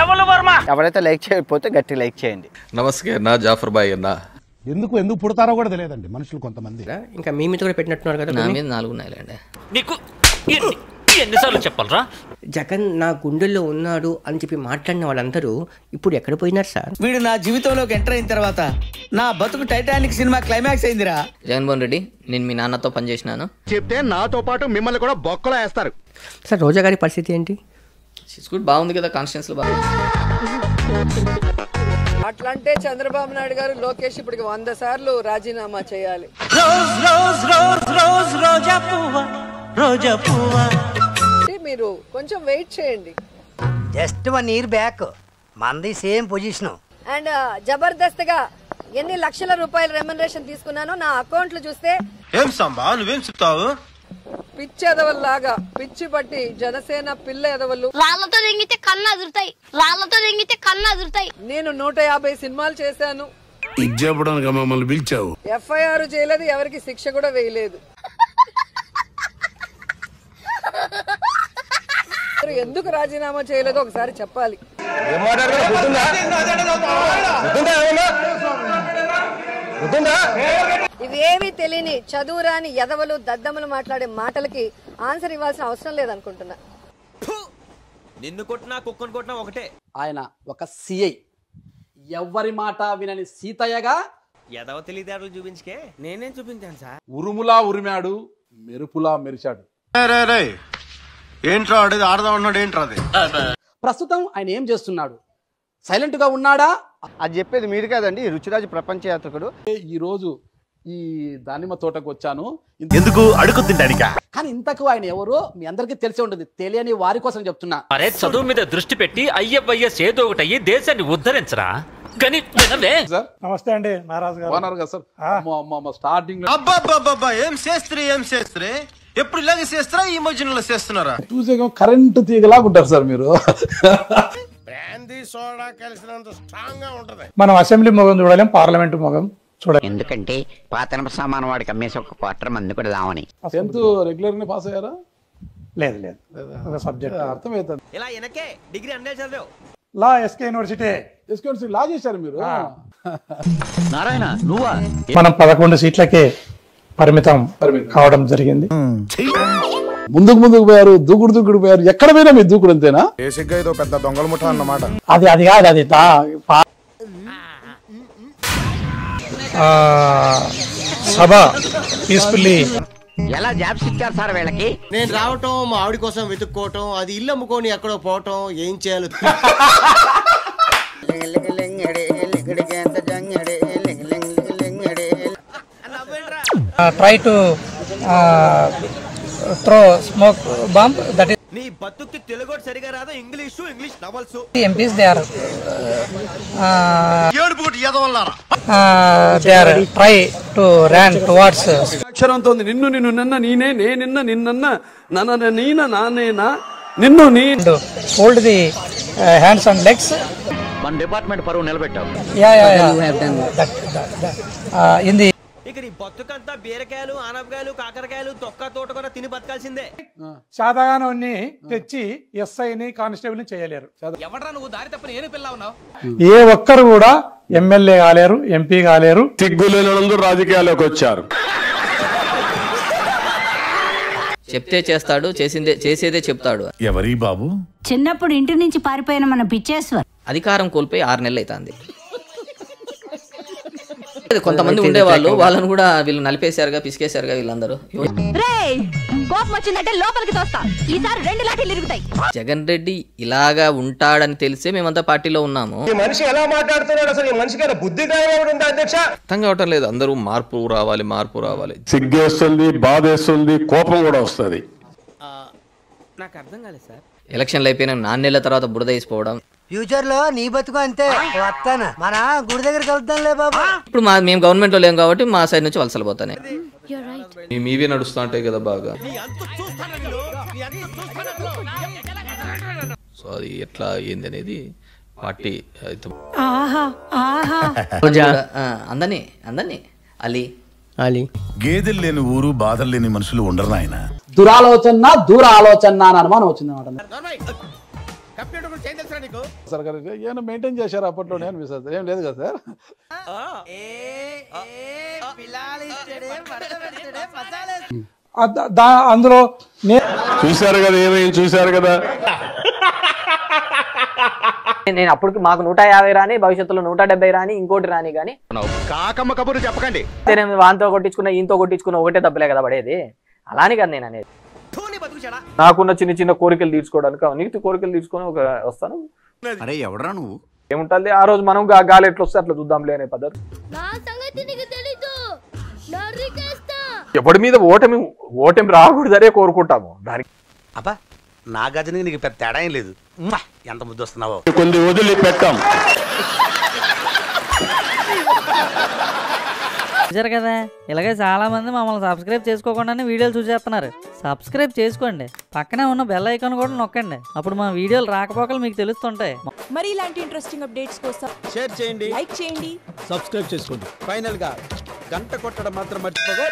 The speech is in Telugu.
రమణ వర్మ. ఎవరైతే లైక్ చేయకపోతే గట్టి లైక్ చేయండి. నమస్తే అన్న, జాఫర్ బాయ్ అన్న. ఎందుకు పుడతారో కూడా తెలియదండి మనుషులు కొంతమంది. ఇంకా మీ మీద కూడా పెట్టినట్టున్నారు కదా. నా మీద 4 ఉన్నాయిలేండి. నీకు ఎన్నిసార్లు చెప్పాలరా? జగన్ నా గుండెల్లో ఉన్నాడు అని చెప్పి మాట్లాడిన వాళ్ళందరూ ఇప్పుడు ఎక్కడ పోయినారు సార్? వీడు నా జీవితంలోకి ఎంటర్ అయిన తర్వాత నా బతుకు టైటానిక్ సినిమా క్లైమాక్స్ అయిందిరా. జగన్మోహన్ రెడ్డి, నేను మీ నాన్నతో పనిచేసినాను. చెప్తే నాతో పాటు మిమ్మల్ని కూడా బొక్కలో వేస్తారు. సార్ రోజా గారి పరిస్థితి ఏంటి? స్కూల్ బాగుంది కదా, కాన్స్టిట్యూన్సీలో బాగుంది. అట్లంటే చంద్రబాబు నాయుడు గారు లోకేష్ ఇప్పటికి 100 సార్లు రాజీనామా చేయాలి. మీరు కొంచెం వెయిట్ చేయండి. జస్ట్ 1 year బ్యాక్ మంది సేమ్ పొజిషన్. అండ్ జబర్దస్త్ గా ఎన్ని లక్షల రూపాయల రెమ్యునరేషన్ తీసుకున్నానో నా అకౌంట్లు చూస్తే ఏం సంబా నువ్వేం చెప్తావు? పిచ్చి ఎదవల్లాగా పిచ్చి పట్టి జనసేన పిల్ల ఎదవలు రాళ్లతో దెంగితే కన్ను అదురుతాయి. నేను 150 సినిమాలు చేశాను. ఇజ్జపడానికి మమ్మల్ని పిలిచావు. FIR చేయలేదు, ఎవరికి శిక్ష కూడా వేయలేదు. ఎందుకు రాజీనామా చేయలేదో ఒకసారి చెప్పాలి. ఇవేమీ తెలియని చదువురాని ఎదవలు దద్దములు మాట్లాడే మాటలకి ఆన్సర్ ఇవ్వాల్సిన అవసరం లేదనుకుంటున్నా. నిన్ను కొట్టినా కుక్కను కొట్టినా ఒకటే. ఆయన ఒక సిఐ, ఎవరి మాట వినని సీతయ్యగా ఎదవ తెలివితేటలు చూపించుకే. నేనేం చూపించాను సార్? ఉరుములా ఉరిమాడు, మెరుపులా మెరిచాడు. ఏంట్రా అడిగి ఆడదా ఉన్నాడు? ఏంట్రా అది? ప్రస్తుతం ఆయన ఏం చేస్తున్నాడు? సైలెంట్ గా ఉన్నాడా? అది చెప్పేది మీరు కాదండి, రుచిరాజు ప్రపంచ యాత్రికుడు. ఈ రోజు ఈ దానిమ్మ తోటకు వచ్చాను. ఎందుకు అడుగు తింటానికా? కానీ ఇంతకు ఆయన ఎవరు మీ అందరికీ తెలిసి ఉంటుంది. తెలియని వారి కోసం చెప్తున్నా. అరే చదువు మీద దృష్టి పెట్టి IFIS ఏదో ఒకటి అయ్యి దేశాన్ని ఉద్ధరించరా. కానీ నమస్తే అండి నారాజు గారు. బాగున్నారు కదా సార్? స్టార్టింగ్ అబ్బా ఏం చేస్త్రీ ఎప్పుడు ఇలాగే చేస్తారా? ఈ మధ్యలో చేస్తున్నారా? చూసే కరెంటు తీగలాగా ఉంటారు సార్ మీరు. మనం అసెంబ్లీ మొగం చూడలేం, పార్లమెంట్ మొగం చూడాలి. ఎందుకంటే పాత సామాన్ వాడికి అమ్మేసి ఒక 1/4 మంది కూడా దామని. 10th రెగ్యులర్ గా పాస్ అయ్యారా? లేదు ఒక సబ్జెక్ట్ అర్థమవుతుంది. ఇలా వెనకే డిగ్రీ అన్నే చదివావు. లా SK యూనివర్సిటీ లా చేశారు మీరు. నారాయణ నువ్వా? మనం 11 సీట్లకే పరిమితం కావడం జరిగింది. ముందుకు పోయారు, దూకుడు పోయారు. ఎక్కడ పోయినా మీరు దూకుడు అంతేనా? ఏదో పెద్ద దొంగల ముఠ అన్నమాట. అది కాదు, అది సభ పీస్ఫుల్లీ. ఎలా జాబ్స్ ఇచ్చారు సార్ వీళ్ళకి? నేను రావటం, మా ఆవిడ కోసం వెతుక్కోవటం, అది ఇల్లు అమ్ముకొని ఎక్కడో పోవటం, ఏం చేయాలి? Try to throw smoke bomb. That is నీ బతుక్కి తెలుగు సరిగా రాదు, English novels. MPs they are try to run towards అక్షరంతో నిన్ను నిన్న నీనే నిన్న నన్న నీన నానేనా నిన్ను నీ hold the hands and legs. మన డిపార్ట్మెంట్ పరువు నిలబెట్టావు. in the ఇక నీ బతుకంతా బీరకాయలు, ఆనపకాయలు, కాకరకాయలు, తొక్క తోట కూడా తిని బతకాల్సిందే. శాతగానాన్ని తెచ్చి SIని కానిస్టేబుల్ ని చేయలేరు. ఎవడ్రా నువ్వు? దారి తప్పని ఏను పిల్ల ఉన్నావు. ఏ ఒక్కరు కూడా MLA కాలేరు, MP కాలేరు. సిగ్గులేనందరూ రాజకీయాల్లోకి వచ్చారు. చెప్తే చేస్తాడు, చేసేదే చెప్తాడు. ఎవరి బాబు? చిన్నప్పుడు ఇంటి నుంచి పారిపోయిన మన పిచ్చేశ్వర్ అధికారం కోల్పోయి 6 నెలలు అవుతుంది. కొంతమంది ఉండేవాళ్ళు, వాళ్ళని కూడా వీళ్ళు నలిపేశారుగా, పిసికేశారుగా వీళ్ళందరూ. కోపం వచ్చిందంటే లోపలికి తోస్తా. ఈసారి 2 లాఠీలు ఇరుగుతాయి. జగన్ రెడ్డి ఇలాగా ఉంటాడని తెలిసే మేమంతా పార్టీలో ఉన్నాము. మనిషి ఎలా మాట్లాడుతున్నాడు అసలు? ఈ మనిషికి బుద్ధి అధ్యక్ష అర్థం కావటం లేదు. అందరూ మార్పు రావాలి. సిగ్గేస్తుంది, బాధేస్తుంది, కోపం కూడా వస్తుంది. నాకు అర్థం కాలేదు సార్. ఎలక్షన్లు అయిపోయిన 4 నెలల తర్వాత బురద వేసిపోవడం. ఫ్యూచర్ లో నీ బతుకు అంతే. వస్తాను మన గుడి దగ్గర కలుద్దాంలే బాబా. ఇప్పుడు మేము గవర్నమెంట్ లో లేం కాబట్టి మా సైడ్ నుంచి వలసలు పోతాయి. మీవే నడుస్తూ ఉంటాయి కదా బాగా. సో అది ఎట్లా ఏంది అనేది పార్టీ అందని అలీ గేదెలు లేని ఊరు, బాధలు లేని మనుషులు ఉండరు నాయన. దూర ఆలోచన అని అనుమానం వచ్చింది అన్నమాట. కంప్యూటర్ గురించి ఏం తెలుసా నీకు? సార్ గారు ఏమైనా మెయింటైన్ చేశారు అప్పట్లో నేను మిస్ అవుతాను ఏం లేదు కదా సార్ అందులో చూశారు కదా ఏమైంది చూశారు కదా. నేను అప్పటికి మాకు 150 రాని, భవిష్యత్తులో 170 రాని, ఇంకోటి రాని కానీ కాకమ్మ కబుర్లు చెప్పకండి. వాంతో కొట్టించుకున్న ఈయంతో కొట్టించుకున్న ఒకటే దెబ్బలే కదా పడేది. అలానే కదా నేను అనేది. నాకున్న చిన్న చిన్న కోరికలు తీర్చుకోవడానికి నీకు కోరికలు తీసుకొని వస్తాను. అరే ఎవడరా నువ్వు? ఏముంటుంది ఆ రోజు మనం గాలి ఎట్లా వస్తే అట్లా చూద్దాంలే అనే పద్ధతి. ఎవడి మీద ఓటమి రాకూడదనే కోరుకుంటాము. దానికి అబ్బా నా గజనికి నీకు పెద్ద తేడా ఏం లేదు. ఎంత ముద్దు వస్తున్నావో. కొన్ని వదిలి పెట్టాం చూసారు కదా, ఇలాగే చాలా మంది మమ్మల్ని సబ్స్క్రైబ్ చేసుకోకుండానే వీడియోలు చూసేస్తున్నారు. సబ్స్క్రైబ్ చేసుకోండి, పక్కనే ఉన్న బెల్ ఐకాన్ కూడా నొక్కండి. అప్పుడు మా వీడియోలు రాకపోకలు మీకు తెలుస్తుంటాయి. మరి ఇలాంటి ఇంట్రెస్టింగ్ అప్డేట్స్ కోసం షేర్ చేయండి, లైక్ చేయండి, సబ్స్క్రైబ్ చేసుకోండి. ఫైనల్ గా గంట కొట్టడం మాత్రం మర్చిపోగా.